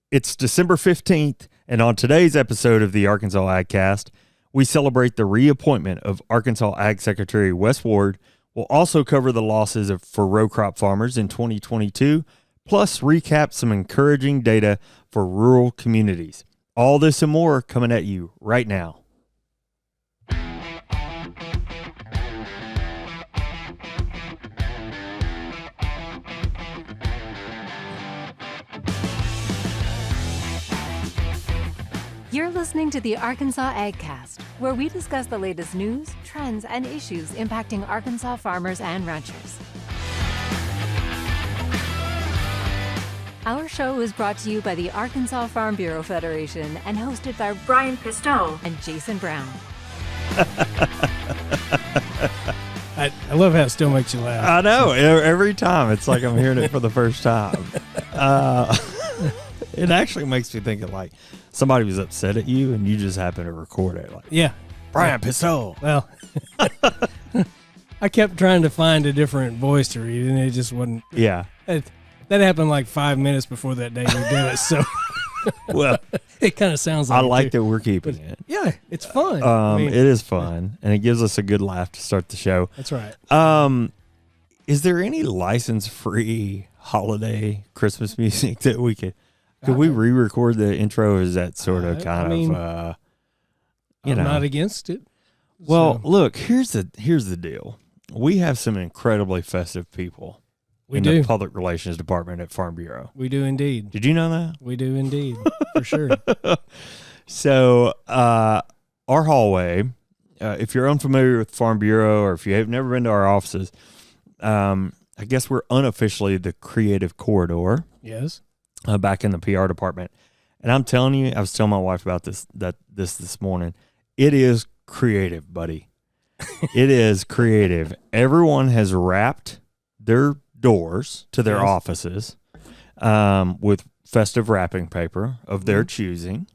It's December 15th, and on today's episode of the Arkansas AgCast, we celebrate the reappointment of Arkansas Ag Secretary Wes Ward. We'll also cover the losses for row crop farmers in 2022, plus recap some encouraging data for rural communities. All this and more coming at you right now. You're listening to the Arkansas AgCast, where we discuss the latest news, trends, and issues impacting Arkansas farmers and ranchers. Our show is brought to you by the Arkansas Farm Bureau Federation and hosted by Brian Pistow and Jason Brown. I love how it still makes you laugh. I know. Every time. It's like I'm hearing it for the first time. It actually makes me think of like somebody was upset at you and you just happen to record it. Like, yeah. Brian Pistol. Well, I kept trying to find a different voice to read and it just wasn't. Yeah. That happened like 5 minutes before that day we did it. So, well, it kind of sounds like I like that we're keeping it. Yeah, it's fun. It is fun and it gives us a good laugh to start the show. That's right. Is there any license-free holiday Christmas music that we could we re-record the intro? Is that sort of I'm not against it. Well, look, here's the deal. We have some incredibly festive people the public relations department at Farm Bureau. We do indeed. Did you know that? We do indeed, for sure. So, our hallway, if you're unfamiliar with Farm Bureau or if you have never been to our offices, I guess we're unofficially the creative corridor. Yes. Back in the PR department. And I'm telling you, I was telling my wife about this morning. It is creative, buddy. It is creative. Everyone has wrapped their doors to their offices with festive wrapping paper of their choosing.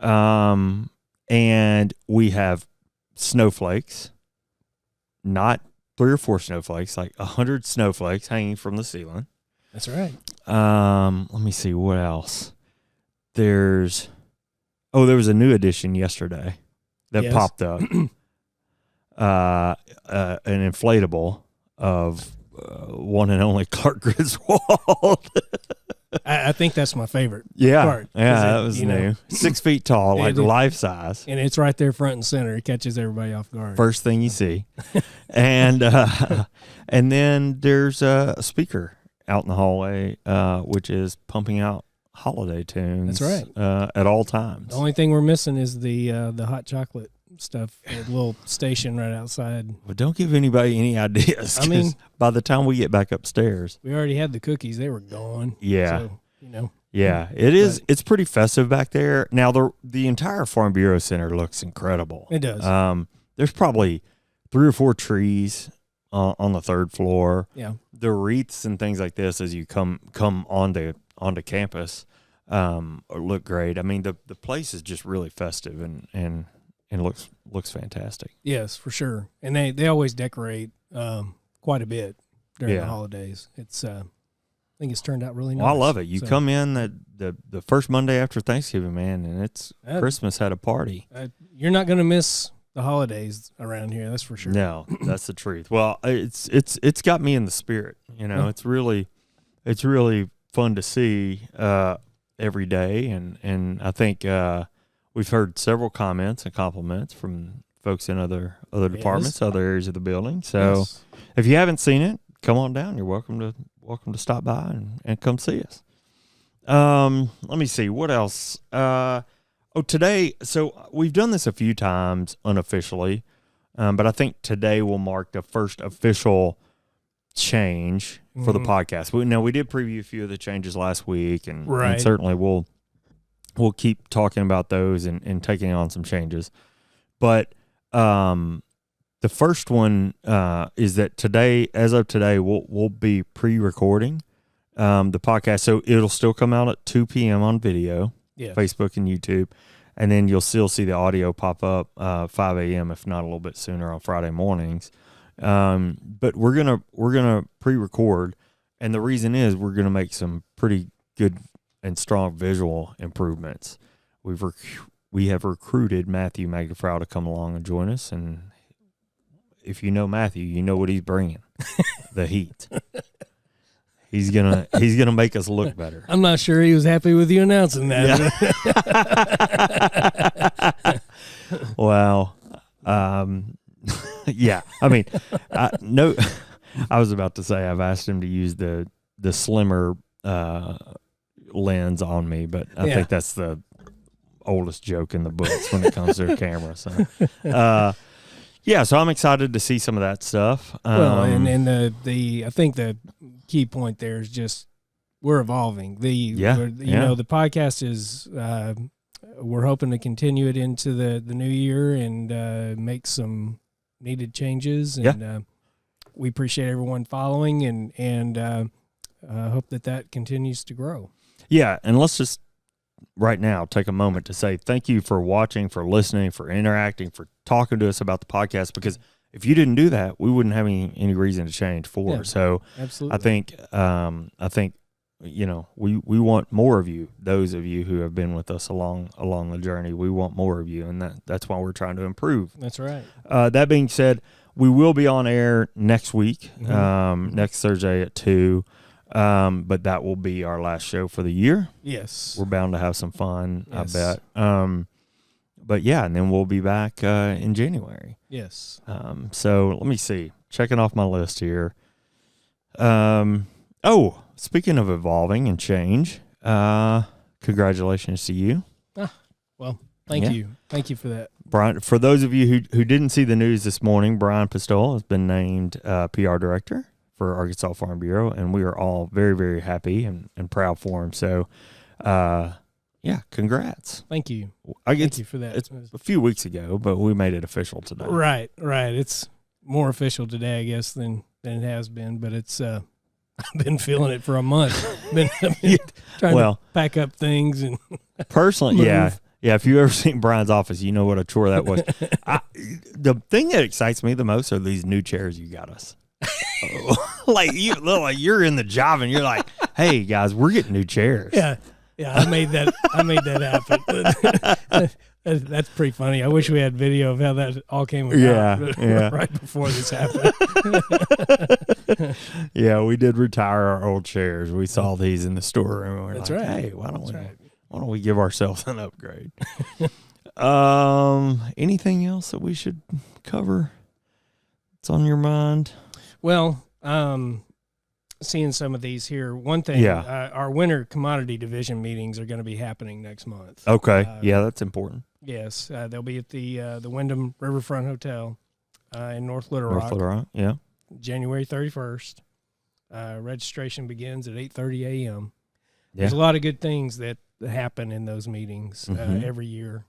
And we have snowflakes, not 3 or 4 snowflakes, like 100 snowflakes hanging from the ceiling. That's right. Let me see what else. There was a new addition yesterday that popped up. An inflatable of one and only Clark Griswold. I think that's my favorite part. Yeah, that was new. 6 feet tall, like life size. And it's right there front and center. It catches everybody off guard. First thing you see. And then there's a speaker out in the hallway, which is pumping out holiday tunes. That's right. At all times. The only thing we're missing is the hot chocolate stuff, the little station right outside. Well, don't give anybody any ideas. I mean, by the time we get back upstairs, we already had the cookies; they were gone. Yeah, so, Yeah, it is. It's pretty festive back there. Now the entire Farm Bureau Center looks incredible. It does. There's probably 3 or 4 trees on the 3rd floor. Yeah. The wreaths and things like this as you come onto campus look great. I mean, the place is just really festive and looks fantastic. Yes, for sure. And they always decorate quite a bit during the holidays. It's I think it's turned out really nice. Well, I love it. You come in the first Monday after Thanksgiving, man, and it's Christmas had a party. You're not going to miss the holidays around here, that's for sure. No, that's the truth. Well, it's got me in the spirit. It's really fun to see every day, and I think we've heard several comments and compliments from folks in other departments, other areas of the building. So if you haven't seen it, come on down. You're welcome to stop by and come see us. Let me see what else. Today, so we've done this a few times unofficially, but I think today will mark the first official change for the podcast. We did preview a few of the changes last week, and certainly we'll keep talking about those and taking on some changes. But the first one is that today, as of today, we'll be pre-recording the podcast, so it'll still come out at 2 p.m. on video. Facebook and YouTube, and then you'll still see the audio pop up 5 a.m. if not a little bit sooner on Friday mornings. But we're gonna pre-record, and the reason is we're gonna make some pretty good and strong visual improvements. We have recruited Matthew Magdafrau to come along and join us, and if you know Matthew, you know what he's bringing: the heat. He's gonna make us look better. I'm not sure he was happy with you announcing that. Yeah. Well, yeah. I mean, no. I was about to say I've asked him to use the slimmer lens on me, but I think that's the oldest joke in the books when it comes to a camera. So, yeah. So I'm excited to see some of that stuff. Well, and I think the key point there is just we're evolving. You know, the podcast is. We're hoping to continue it into the new year and make some needed changes. And we appreciate everyone following and hope that continues to grow. Yeah, and let's just right now take a moment to say thank you for watching, for listening, for interacting, for talking to us about the podcast, because if you didn't do that, we wouldn't have any reason to change forward. So absolutely. I think you know, we want more of you, those of you who have been with us along the journey. We want more of you, and that's why we're trying to improve. That's right. That being said, we will be on air next week, next Thursday at 2, but that will be our last show for the year. Yes. We're bound to have some fun, yes. I bet. But yeah, and then we'll be back in January. Yes. So let me see. Checking off my list here. Speaking of evolving and change, congratulations to you. Well, thank you. Thank you for that. Brian, for those of you who didn't see the news this morning, Brian Pistole has been named PR director for Arkansas Farm Bureau, and we are all very, very happy and proud for him. So, yeah, congrats. Thank you. Thank you for that. It's a few weeks ago, but we made it official today. Right. It's more official today, I guess, than it has been, but it's I've been feeling it for a month. Been trying to pack up things and personally, move. yeah. If you've ever seen Brian's office, you know what a chore that was. The thing that excites me the most are these new chairs you got us. like you're in the job and you're like, "Hey guys, we're getting new chairs." Yeah. I made that happen. That's pretty funny. I wish we had video of how that all came about. Yeah. Right before this happened. Yeah, we did retire our old chairs. We saw these in the storeroom. And we were That's like, right. Hey, why don't we give ourselves an upgrade? Anything else that we should cover? It's on your mind? Well, seeing some of these here, one thing, our winter commodity division meetings are going to be happening next month. Okay, that's important. Yes, they'll be at the Wyndham Riverfront Hotel in North Little Rock. North Little Rock, yeah. January 31st. Registration begins at 8:30 a.m. Yeah. There's a lot of good things that happen in those meetings every year.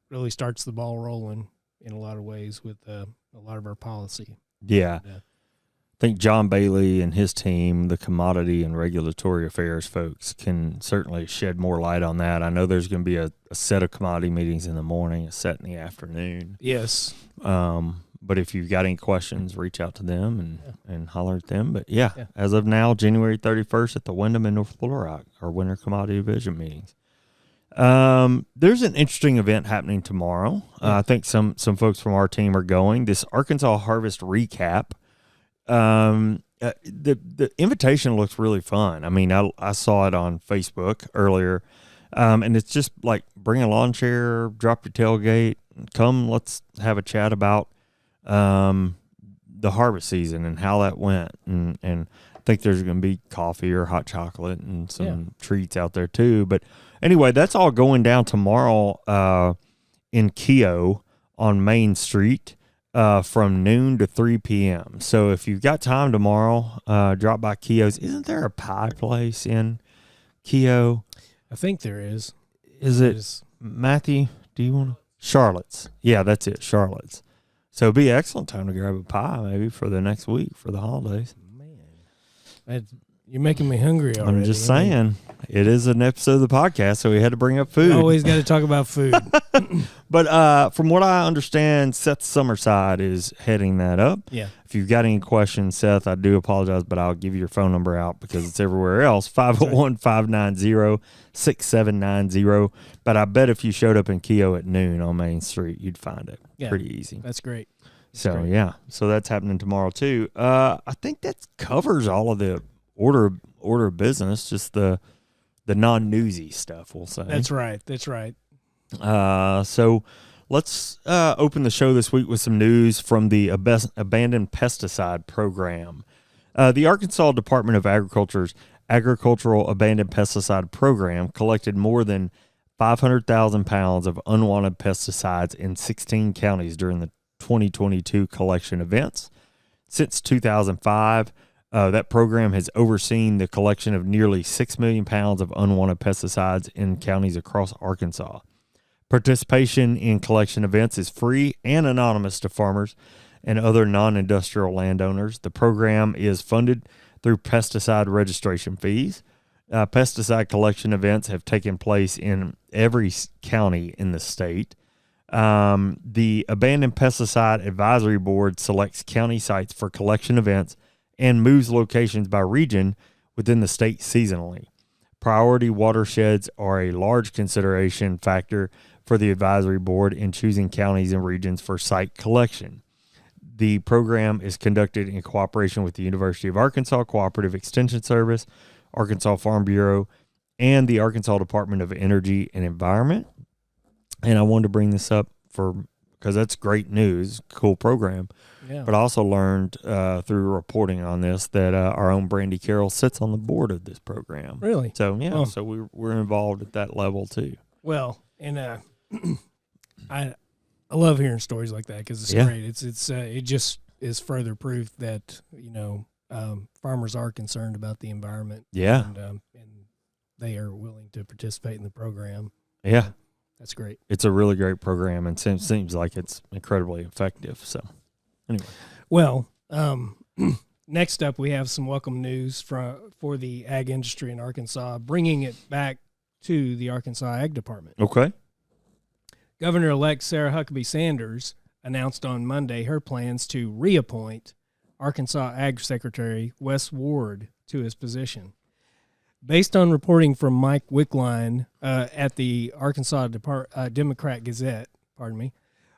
Really starts the ball rolling in a lot of ways with a lot of our policy. Yeah. I think John Bailey and his team, the commodity and regulatory affairs folks, can certainly shed more light on that. I know there's going to be a set of commodity meetings in the morning, a set in the afternoon. Yes. But if you've got any questions, reach out to them and holler at them. But as of now, January 31st at the Wyndham in North Little Rock, our winter commodity division meetings. There's an interesting event happening tomorrow. I think some folks from our team are going. This Arkansas Harvest Recap. The invitation looks really fun. I mean, I saw it on Facebook earlier, and it's just like bring a lawn chair, drop your tailgate, come. Let's have a chat about the harvest season and how that went, and I think there's going to be coffee or hot chocolate and some treats out there too. But anyway, that's all going down tomorrow in Keogh on Main Street. From noon to 3 p.m. So if you've got time tomorrow, drop by Keogh's. Isn't there a pie place in Keogh? I think there is. Is it Matthew? Do you want to? Charlotte's. Yeah, that's it, Charlotte's. So it'd be an excellent time to grab a pie maybe for the next week for the holidays. Man, you're making me hungry already. I'm just saying. it is an episode of the podcast, so we had to bring up food. Always got to talk about food. But from what I understand, Seth Summerside is heading that up. Yeah. If you've got any questions, Seth, I do apologize, but I'll give you your phone number out because it's everywhere else, 501-590-6790. But I bet if you showed up in Keogh at noon on Main Street, you'd find it pretty easy. That's great. Yeah. So that's happening tomorrow, too. I think that covers all of the order of business, just the non-newsy stuff, we'll say. That's right. So let's open the show this week with some news from the Abandoned Pesticide Program. The Arkansas Department of Agriculture's Agricultural Abandoned Pesticide Program collected more than 500,000 pounds of unwanted pesticides in 16 counties during the 2022 collection events. Since 2005, that program has overseen the collection of nearly 6 million pounds of unwanted pesticides in counties across Arkansas. Participation in collection events is free and anonymous to farmers and other non-industrial landowners. The program is funded through pesticide registration fees. Pesticide collection events have taken place in every county in the state. The Abandoned Pesticide Advisory Board selects county sites for collection events and moves locations by region within the state seasonally. Priority watersheds are a large consideration factor for the advisory board in choosing counties and regions for site collection. The program is conducted in cooperation with the University of Arkansas Cooperative Extension Service, Arkansas Farm Bureau, and the Arkansas Department of Energy and Environment. And I wanted to bring this up because that's great news, cool program. Yeah. But I also learned through reporting on this that our own Brandy Carroll sits on the board of this program. Really? So, yeah, so we're involved at that level, too. Well, and I love hearing stories like that because it's great. It just is further proof that, farmers are concerned about the environment. Yeah. And they are willing to participate in the program. Yeah. That's great. It's a really great program, and seems like it's incredibly effective. So, anyway. Well, next up, we have some welcome news for the ag industry in Arkansas, bringing it back to the Arkansas Ag Department. Okay. Governor-elect Sarah Huckabee Sanders announced on Monday her plans to reappoint Arkansas Ag Secretary Wes Ward to his position. Based on reporting from Mike Wickline at the Arkansas Democrat Gazette,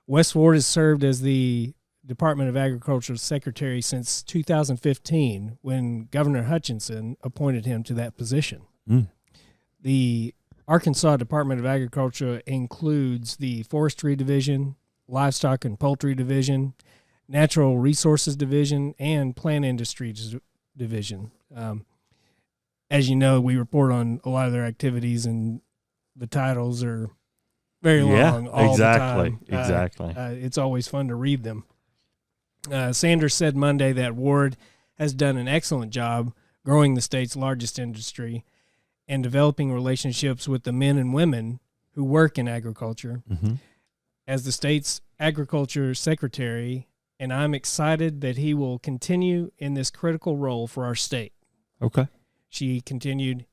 Wes Ward has served as the Department of Agriculture Secretary since 2015 when Governor Hutchinson appointed him to that position. The Arkansas Department of Agriculture includes the Forestry Division, Livestock and Poultry Division, Natural Resources Division, and Plant Industries Division. As you know, we report on a lot of their activities, and the titles are very long all the time. Exactly. It's always fun to read them. Sanders said Monday that Ward has done an excellent job growing the state's largest industry and developing relationships with the men and women who work in agriculture. As the state's agriculture secretary, and I'm excited that he will continue in this critical role for our state. Okay. She continued,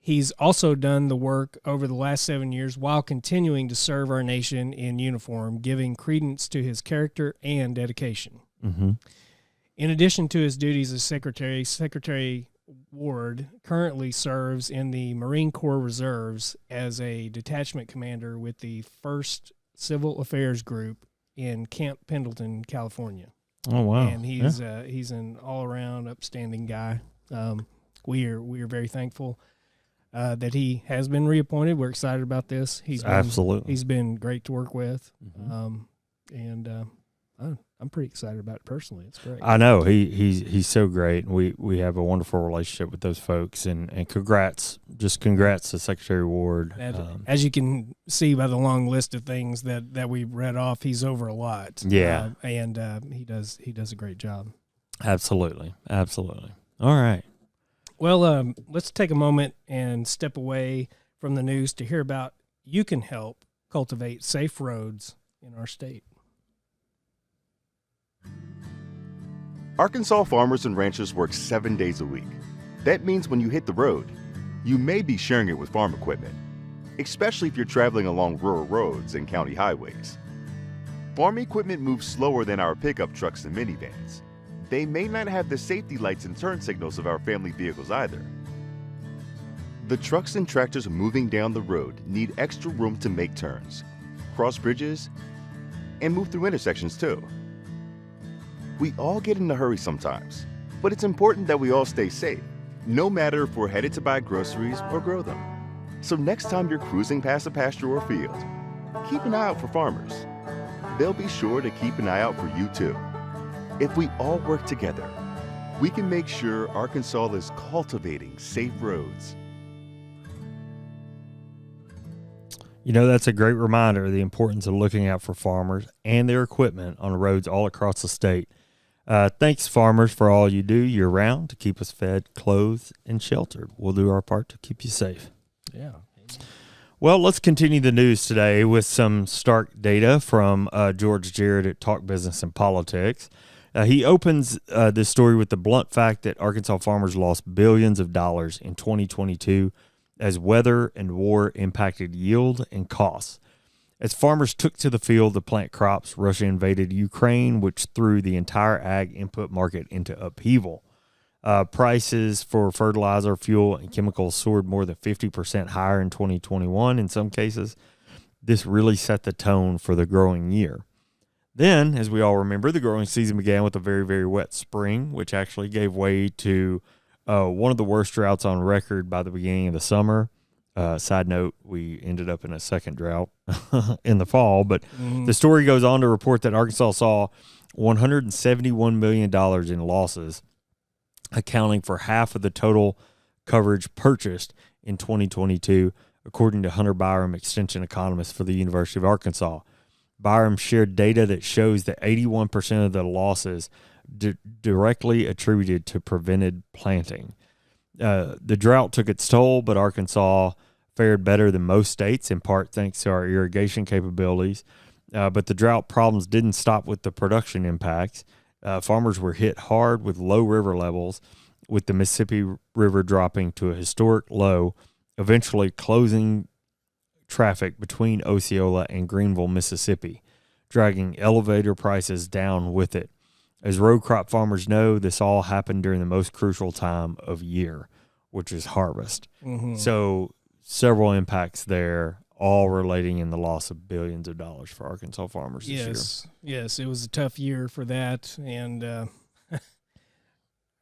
he's also done the work over the last 7 years while continuing to serve our nation in uniform, giving credence to his character and dedication. In addition to his duties as secretary, Secretary Ward currently serves in the Marine Corps Reserves as a detachment commander with the 1st Civil Affairs Group in Camp Pendleton, California. Oh, wow. And he's an all-around upstanding guy. We are very thankful that he has been reappointed. We're excited about this. Absolutely. He's been great to work with. I'm pretty excited about it personally. It's great. I know he's so great. We have a wonderful relationship with those folks, and congrats to Secretary Ward. As you can see by the long list of things that we read off, he's over a lot. Yeah, and he does a great job. Absolutely. All right. Well, let's take a moment and step away from the news to hear about you can help cultivate safe roads in our state. Arkansas farmers and ranchers work 7 days a week. That means when you hit the road, You may be sharing it with farm equipment, especially if you're traveling along rural roads and county highways. Farm equipment moves slower than our pickup trucks and minivans. They may not have the safety lights and turn signals of our family vehicles either. The trucks and tractors moving down the road need extra room to make turns, cross bridges, and move through intersections too. We all get in a hurry sometimes, but it's important that we all stay safe, no matter if we're headed to buy groceries or grow them. So next time you're cruising past a pasture or field, keep an eye out for farmers. They'll be sure to keep an eye out for you too. If we all work together, we can make sure Arkansas is cultivating safe roads. You know, that's a great reminder of the importance of looking out for farmers and their equipment on roads all across the state. Thanks, farmers, for all you do year-round to keep us fed, clothed, and sheltered. We'll do our part to keep you safe. Yeah. Well, let's continue the news today with some stark data from George Jarrett at Talk Business and Politics. He opens this story with the blunt fact that Arkansas farmers lost billions of dollars in 2022 as weather and war impacted yield and costs. As farmers took to the field to plant crops, Russia invaded Ukraine, which threw the entire ag input market into upheaval. Prices for fertilizer, fuel, and chemicals soared more than 50% higher in 2021 in some cases. This really set the tone for the growing year. Then, as we all remember, the growing season began with a very, very wet spring, which actually gave way to one of the worst droughts on record by the beginning of the summer. Side note, we ended up in a second drought in the fall, but the story goes on to report that Arkansas saw $171 million in losses, accounting for half of the total coverage purchased in 2022, according to Hunter Byram, extension economist for the University of Arkansas. Byram shared data that shows that 81% of the losses directly attributed to prevented planting. The drought took its toll, but Arkansas fared better than most states, in part thanks to our irrigation capabilities. But the drought problems didn't stop with the production impacts. Farmers were hit hard with low river levels, with the Mississippi River dropping to a historic low, eventually closing traffic between Osceola and Greenville, Mississippi, dragging elevator prices down with it. As row crop farmers know, this all happened during the most crucial time of year, which is harvest. So several impacts there, all relating in the loss of billions of dollars for Arkansas farmers this year. Yes, it was a tough year for that. And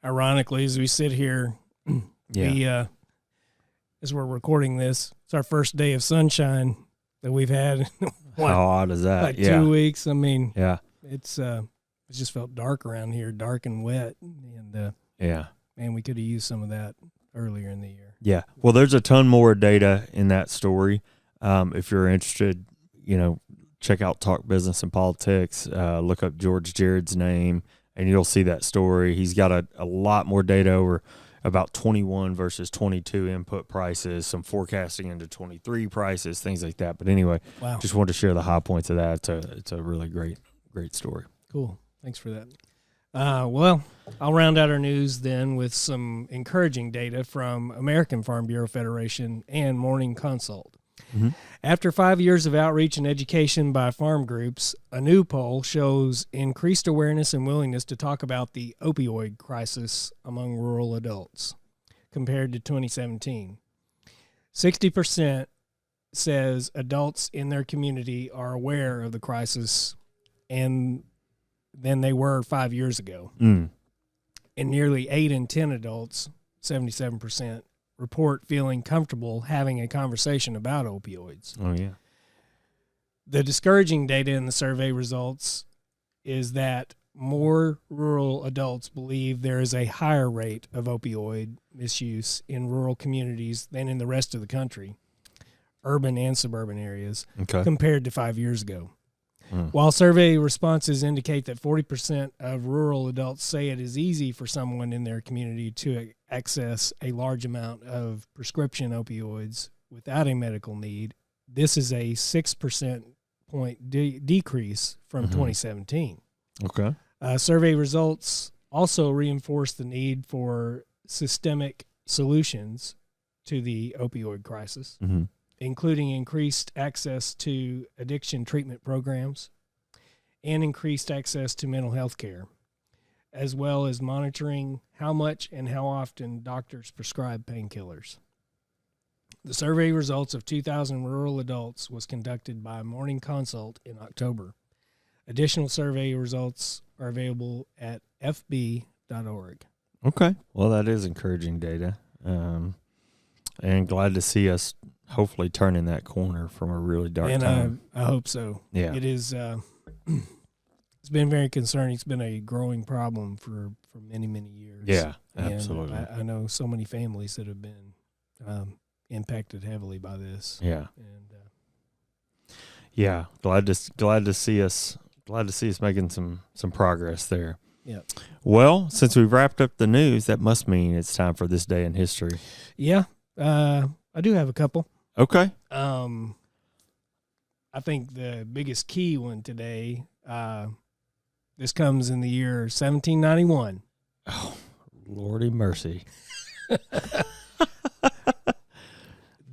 ironically, as we sit here, as we're recording this, it's our first day of sunshine that we've had. How odd is that? Like 2 weeks. I mean, it's it just felt dark around here, dark and wet. And man, we could have used some of that earlier in the year. Yeah. Well, there's a ton more data in that story. If you're interested, check out Talk Business and Politics, look up George Jarrett's name, and you'll see that story. He's got a lot more data over about 21 versus 22 input prices, some forecasting into 23 prices, things like that. But anyway, just wanted to share the high points of that. It's a really great story. Cool. Thanks for that. Well, I'll round out our news then with some encouraging data from American Farm Bureau Federation and Morning Consult. After 5 years of outreach and education by farm groups, a new poll shows increased awareness and willingness to talk about the opioid crisis among rural adults compared to 2017. 60% says adults in their community are aware of the crisis and than they were 5 years ago. And nearly 8 in 10 adults, 77%, report feeling comfortable having a conversation about opioids. Oh, yeah. The discouraging data in the survey results is that more rural adults believe there is a higher rate of opioid misuse in rural communities than in the rest of the country, urban and suburban areas, compared to 5 years ago. While survey responses indicate that 40% of rural adults say it is easy for someone in their community to access a large amount of prescription opioids without a medical need, this is a 6% point decrease from 2017. Okay. Survey results also reinforce the need for systemic solutions to the opioid crisis, Mm-hmm. including increased access to addiction treatment programs and increased access to mental health care, as well as monitoring how much and how often doctors prescribe painkillers. The survey results of 2,000 rural adults was conducted by Morning Consult in October. Additional survey results are available at fb.org. Okay. Well, that is encouraging data. And glad to see us hopefully turning that corner from a really dark time. I hope so. Yeah. It is, it's been very concerning. It's been a growing problem for many, many years. Yeah, And absolutely. I know so many families that have been impacted heavily by this. Yeah. And Yeah. Glad to see us making some progress there. yeah. Well, since we've wrapped up the news, that must mean it's time for this day in history. Yeah. I do have a couple. Okay. I think the biggest key one today, this comes in the year 1791. Oh, Lordy mercy.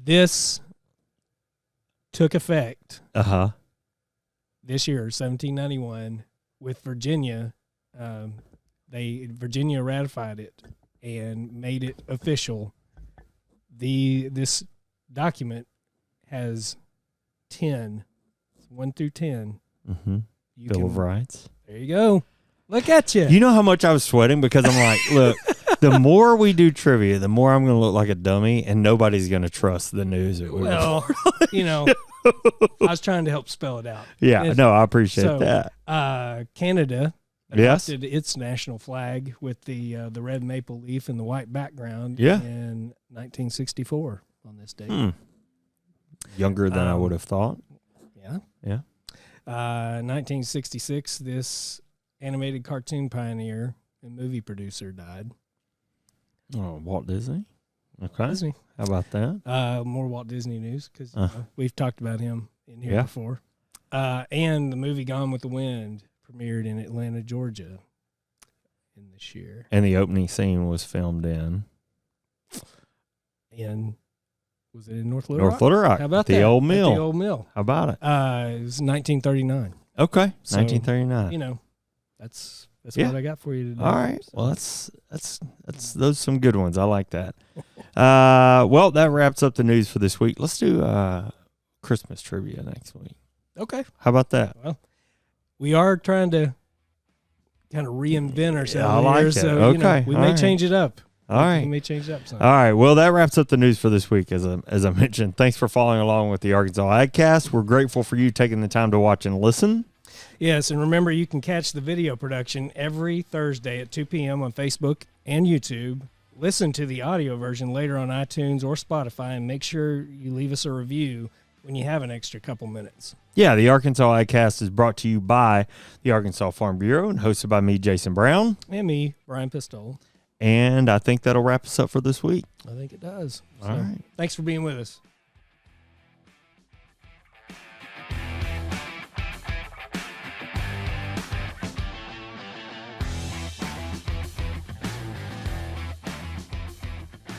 This took effect Uh-huh. this year, 1791, with Virginia. Virginia ratified it and made it official. This document has 10, 1 through 10. Mm-hmm. Bill of Rights. There you go. Look at you. You know how much I was sweating because I'm like, look, the more we do trivia, the more I'm going to look like a dummy, and nobody's going to trust the news that we Well, I was trying to help spell it out. Yeah, no, I appreciate that. Canada Yes. adopted its national flag with the red maple leaf and the white background Yeah. in 1964 on this date. Younger than I would have thought. Yeah. Yeah. 1966, this animated cartoon pioneer and movie producer died. Oh, Walt Disney. Okay. Disney. How about that? More Walt Disney news because we've talked about him in here Yeah. before. And the movie Gone with the Wind premiered in Atlanta, Georgia in this year. And the opening scene was filmed in Was it in North Little Rock? North Little Rock. How about the that? old mill. At the old mill. How about it? It was 1939. Okay. So, 1939. That's Yeah. what I got for you today. All right. Well, that's those are some good ones. I like that. Well, that wraps up the news for this week. Let's do Christmas trivia next week. Okay. How about that? Well, we are trying to kind of reinvent ourselves I like here, it. so Okay. we All may right. change it up. All right. We may change it up some. All right. Well, that wraps up the news for this week. As I mentioned, thanks for following along with the Arkansas AgCast. We're grateful for you taking the time to watch and listen. Yes, and remember, you can catch the video production every Thursday at 2 p.m. on Facebook and YouTube. Listen to the audio version later on iTunes or Spotify, and make sure you leave us a review when you have an extra couple minutes. Yeah, the Arkansas AgCast is brought to you by the Arkansas Farm Bureau and hosted by me, Jason Brown. And me, Brian Pistole. And I think that'll wrap us up for this week. I think it does. All right. Thanks for being with us.